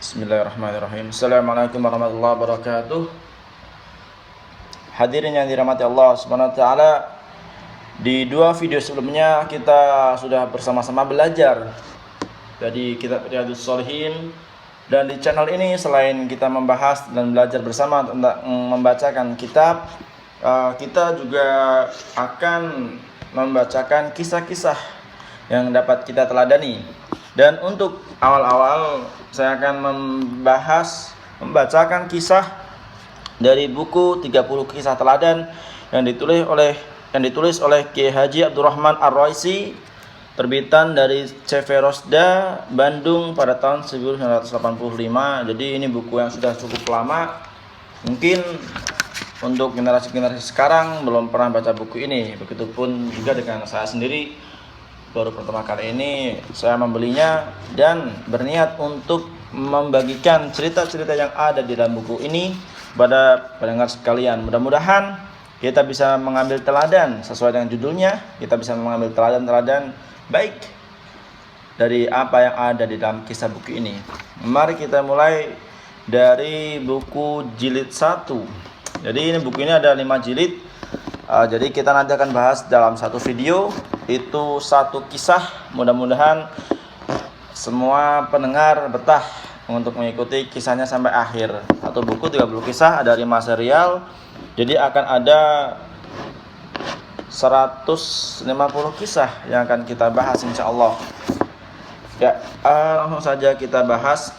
Bismillahirrahmanirrahim. Assalamualaikum warahmatullahi wabarakatuh. Hadirin yang dirahmati Allah Subhanahu wa taala, di dua video sebelumnya kita sudah bersama-sama belajar dari kitab Riyadhus Shalihin, dan di channel ini selain kita membahas dan belajar bersama tentang membacakan kitab, kita juga akan membacakan kisah-kisah yang dapat kita teladani. Dan untuk awal-awal saya akan membacakan kisah dari buku 30 kisah teladan yang ditulis oleh Kiai Haji Abdurrahman Ar-Raisi, terbitan dari CV Rosda Bandung pada tahun 1985. Jadi ini buku yang sudah cukup lama. Mungkin untuk generasi-generasi sekarang belum pernah baca buku ini. Begitupun juga dengan saya sendiri, baru pertama kali ini saya membelinya dan berniat untuk membagikan cerita-cerita yang ada di dalam buku ini pada pendengar sekalian. Mudah-mudahan kita bisa mengambil teladan sesuai dengan judulnya. Kita bisa mengambil teladan-teladan baik dari apa yang ada di dalam kisah buku ini. Mari kita mulai dari buku jilid 1. Jadi ini buku ini ada 5 jilid. Jadi kita nanti akan bahas dalam satu video itu satu kisah. Mudah-mudahan semua pendengar betah untuk mengikuti kisahnya sampai akhir. Satu buku 30 kisah, ada 5 serial. Jadi akan ada 150 kisah yang akan kita bahas insyaallah. Ya, langsung saja kita bahas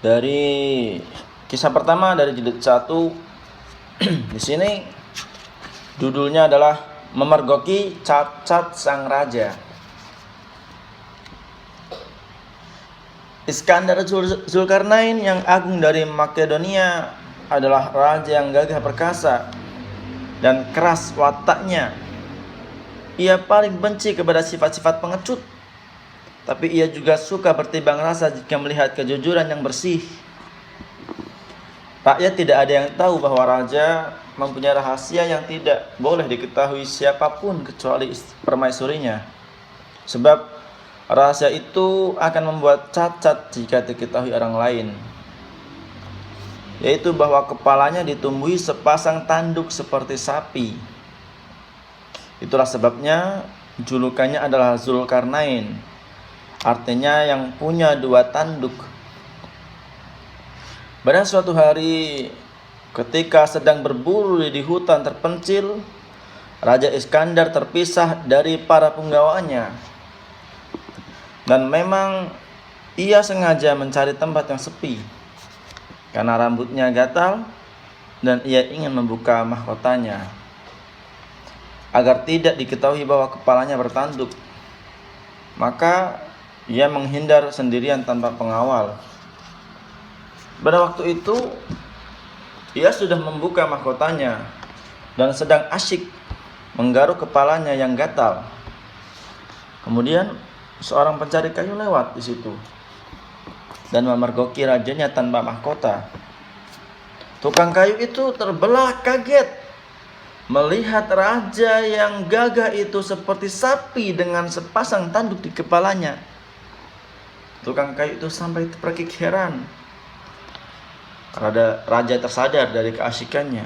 dari kisah pertama dari jilid 1. Di sini judulnya adalah Memergoki Cacat Sang Raja. Iskandar Zulkarnain yang agung dari Makedonia adalah raja yang gagah perkasa dan keras wataknya. Ia paling benci kepada sifat-sifat pengecut, tapi ia juga suka bertimbang rasa jika melihat kejujuran yang bersih. Rakyat tidak ada yang tahu bahwa raja mempunyai rahasia yang tidak boleh diketahui siapapun kecuali permaisurinya. Sebab rahasia itu akan membuat cacat jika diketahui orang lain, yaitu bahwa kepalanya ditumbuhi sepasang tanduk seperti sapi. Itulah sebabnya julukannya adalah Zulkarnain, artinya yang punya 2 tanduk. Pada suatu hari ketika sedang berburu di hutan terpencil, Raja Iskandar terpisah dari para penggawanya. Dan memang ia sengaja mencari tempat yang sepi karena rambutnya gatal dan ia ingin membuka mahkotanya agar tidak diketahui bahwa kepalanya bertanduk. Maka ia menghindar sendirian tanpa pengawal. Pada waktu itu ia sudah membuka mahkotanya dan sedang asyik menggaruk kepalanya yang gatal. Kemudian seorang pencari kayu lewat di situ dan memergoki rajanya tanpa mahkota. Tukang kayu itu terbelah kaget melihat raja yang gagah itu seperti sapi dengan sepasang tanduk di kepalanya. Tukang kayu itu sampai terpekik heran. Raja tersadar dari keasikannya.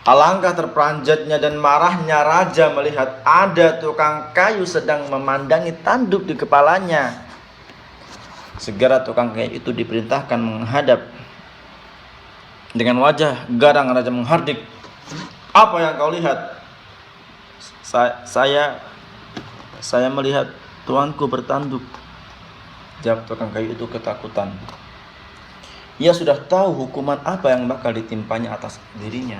Alangkah terperanjatnya dan marahnya raja melihat ada tukang kayu sedang memandangi tanduk di kepalanya. Segera tukang kayu itu diperintahkan menghadap. Dengan wajah garang raja menghardik, "Apa yang kau lihat?" Saya melihat tuanku bertanduk," jawab tukang kayu itu ketakutan. Ia sudah tahu hukuman apa yang bakal ditimpanya atas dirinya.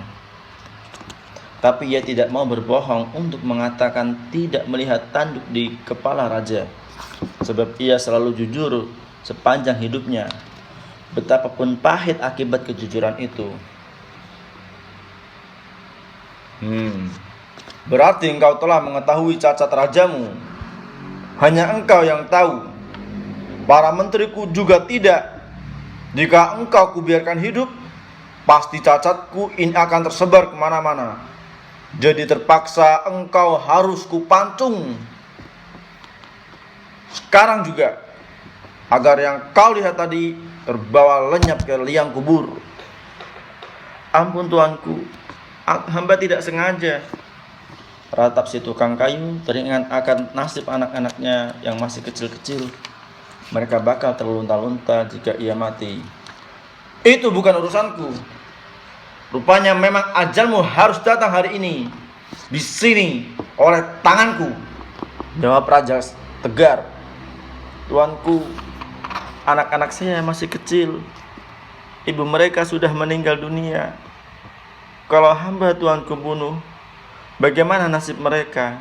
Tapi ia tidak mau berbohong untuk mengatakan tidak melihat tanduk di kepala raja. Sebab ia selalu jujur sepanjang hidupnya, betapapun pahit akibat kejujuran itu. Berarti engkau telah mengetahui cacat rajamu. Hanya engkau yang tahu. Para menteriku juga tidak. Jika engkau kubiarkan hidup, pasti cacatku ini akan tersebar kemana-mana. Jadi terpaksa engkau harus kupancung. Sekarang juga agar yang kau lihat tadi terbawa lenyap ke liang kubur. Ampun tuanku, hamba tidak sengaja. Ratap si tukang kayu teringat akan nasib anak-anaknya yang masih kecil-kecil. Mereka bakal terlunta-lunta jika ia mati. Itu bukan urusanku. Rupanya memang ajalmu harus datang hari ini, di sini, oleh tanganku, jawab raja tegar. Tuanku, anak-anak saya masih kecil. Ibu mereka sudah meninggal dunia. Kalau hamba tuanku bunuh, bagaimana nasib mereka?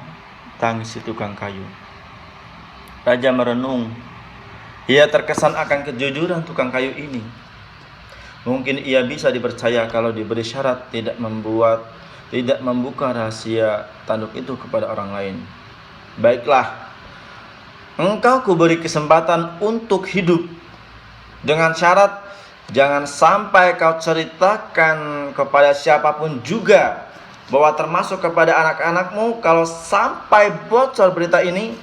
Tangis si tukang kayu. Raja merenung. Ia terkesan akan kejujuran tukang kayu ini. Mungkin ia bisa dipercaya kalau diberi syarat tidak membuka rahasia tanduk itu kepada orang lain. Baiklah, engkau kuberi kesempatan untuk hidup, dengan syarat jangan sampai kau ceritakan kepada siapapun juga, bahwa termasuk kepada anak-anakmu. Kalau sampai bocor berita ini,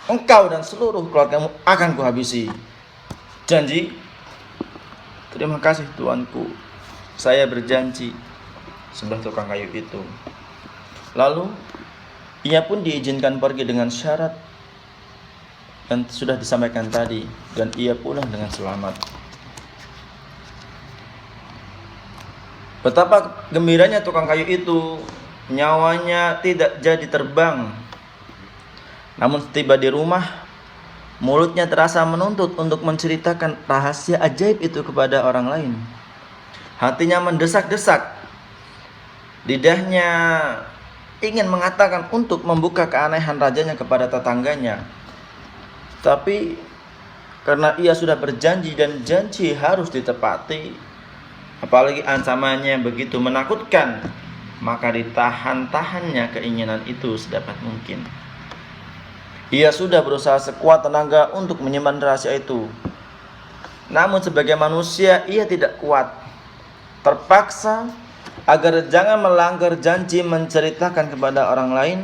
engkau dan seluruh keluargamu akan kuhabisi. Janji? Terima kasih tuanku, saya berjanji, sebelah tukang kayu itu. Lalu ia pun diizinkan pergi dengan syarat yang sudah disampaikan tadi, dan ia pulang dengan selamat. Betapa gembiranya tukang kayu itu, nyawanya tidak jadi terbang. Namun setiba di rumah, mulutnya terasa menuntut untuk menceritakan rahasia ajaib itu kepada orang lain. Hatinya mendesak-desak. Lidahnya ingin mengatakan untuk membuka keanehan rajanya kepada tetangganya. Tapi karena ia sudah berjanji dan janji harus ditepati, apalagi ancamannya begitu menakutkan, maka ditahan-tahannya keinginan itu sedapat mungkin. Ia sudah berusaha sekuat tenaga untuk menyimpan rahasia itu. Namun sebagai manusia ia tidak kuat. Terpaksa agar jangan melanggar janji menceritakan kepada orang lain,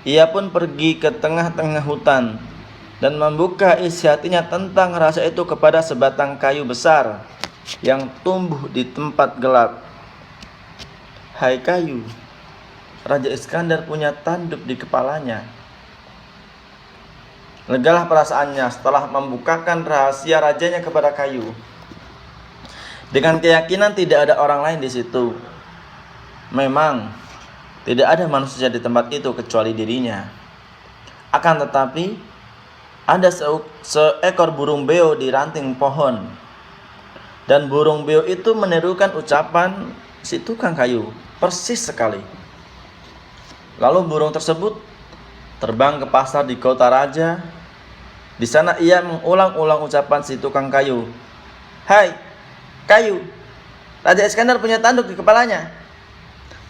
ia pun pergi ke tengah-tengah hutan dan membuka isi hatinya tentang rahasia itu kepada sebatang kayu besar yang tumbuh di tempat gelap. Hai kayu, Raja Iskandar punya tanduk di kepalanya. Legalah perasaannya setelah membukakan rahasia rajanya kepada kayu. Dengan keyakinan tidak ada orang lain di situ. Memang tidak ada manusia di tempat itu kecuali dirinya. Akan tetapi ada seekor burung beo di ranting pohon. Dan burung beo itu menirukan ucapan si tukang kayu persis sekali. Lalu burung tersebut terbang ke pasar di kota raja. Di sana ia mengulang-ulang ucapan si tukang kayu. Hai kayu, Raja Iskandar punya tanduk di kepalanya.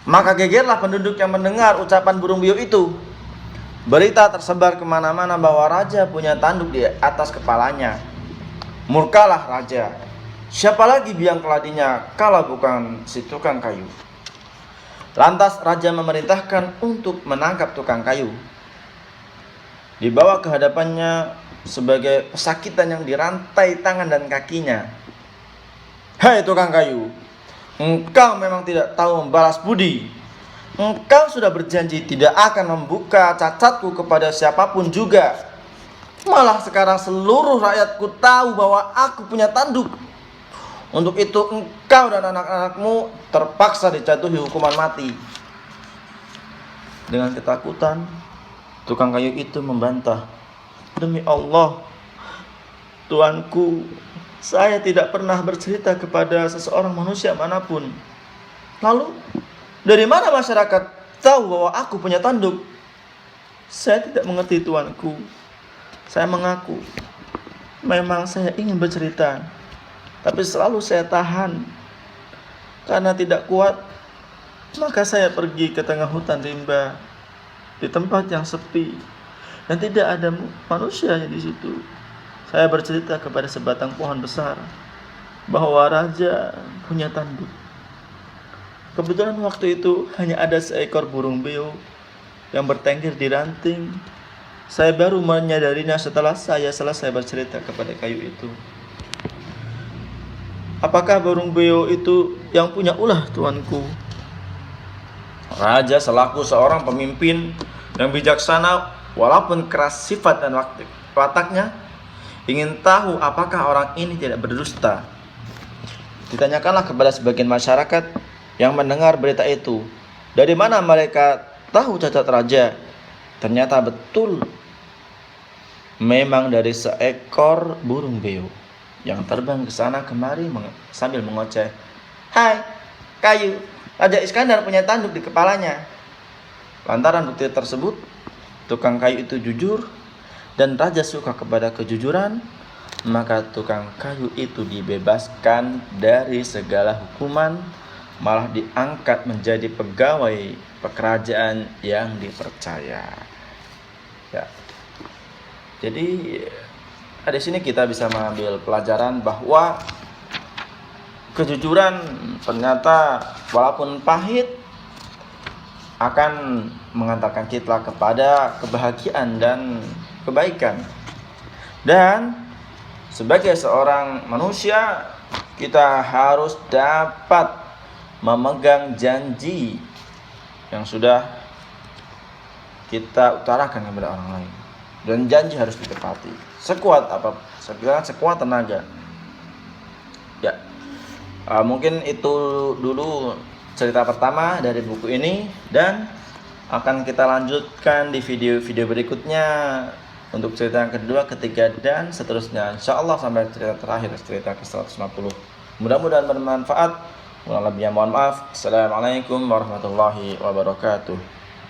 Maka gegerlah penduduk yang mendengar ucapan burung beo itu. Berita tersebar kemana-mana bahwa raja punya tanduk di atas kepalanya. Murkalah raja. Siapa lagi biang keladinya kalau bukan si tukang kayu? Lantas raja memerintahkan untuk menangkap tukang kayu. Dibawa ke hadapannya sebagai pesakitan yang dirantai tangan dan kakinya. Hai tukang kayu, engkau memang tidak tahu membalas budi. Engkau sudah berjanji tidak akan membuka cacatku kepada siapapun juga. Malah sekarang seluruh rakyatku tahu bahwa aku punya tanduk. Untuk itu engkau dan anak-anakmu terpaksa dijatuhi hukuman mati. Dengan ketakutan, tukang kayu itu membantah. Demi Allah, tuanku, saya tidak pernah bercerita kepada seseorang manusia manapun. Lalu, dari mana masyarakat tahu bahwa aku punya tanduk? Saya tidak mengerti tuanku. Saya mengaku, memang saya ingin bercerita, tapi selalu saya tahan. Karena tidak kuat, maka saya pergi ke tengah hutan rimba, di tempat yang sepi dan tidak ada manusianya di situ. Saya bercerita kepada sebatang pohon besar bahwa raja punya tanduk. Kebetulan waktu itu hanya ada seekor burung beo yang bertengger di ranting Saya baru menyadarinya setelah saya selesai bercerita kepada kayu itu. Apakah burung beo itu yang punya ulah, tuanku? Raja selaku seorang pemimpin yang bijaksana walaupun keras sifat dan wataknya, ingin tahu apakah orang ini tidak berdusta. Ditanyakanlah kepada sebagian masyarakat yang mendengar berita itu, dari mana mereka tahu cacat raja? Ternyata betul, memang dari seekor burung beo yang terbang ke sana kemari sambil mengoceh. Hai, kayu, Raja Iskandar punya tanduk di kepalanya. Lantaran bukti tersebut, tukang kayu itu jujur dan raja suka kepada kejujuran, maka tukang kayu itu dibebaskan dari segala hukuman, malah diangkat menjadi pegawai pekerajaan yang dipercaya. Ya. Jadi di sini kita bisa mengambil pelajaran bahwa kejujuran ternyata walaupun pahit akan mengantarkan kita kepada kebahagiaan dan kebaikan. Dan sebagai seorang manusia, kita harus dapat memegang janji yang sudah kita utarakan kepada orang lain, dan janji harus ditepati sekuat apa, sekuat tenaga. Ya, mungkin itu dulu cerita pertama dari buku ini, dan akan kita lanjutkan di video-video berikutnya untuk cerita yang kedua, ketiga, dan seterusnya. Insyaallah sampai cerita terakhir, cerita ke-150. Mudah-mudahan bermanfaat. Kurang lebihnya mohon maaf. Assalamualaikum warahmatullahi wabarakatuh.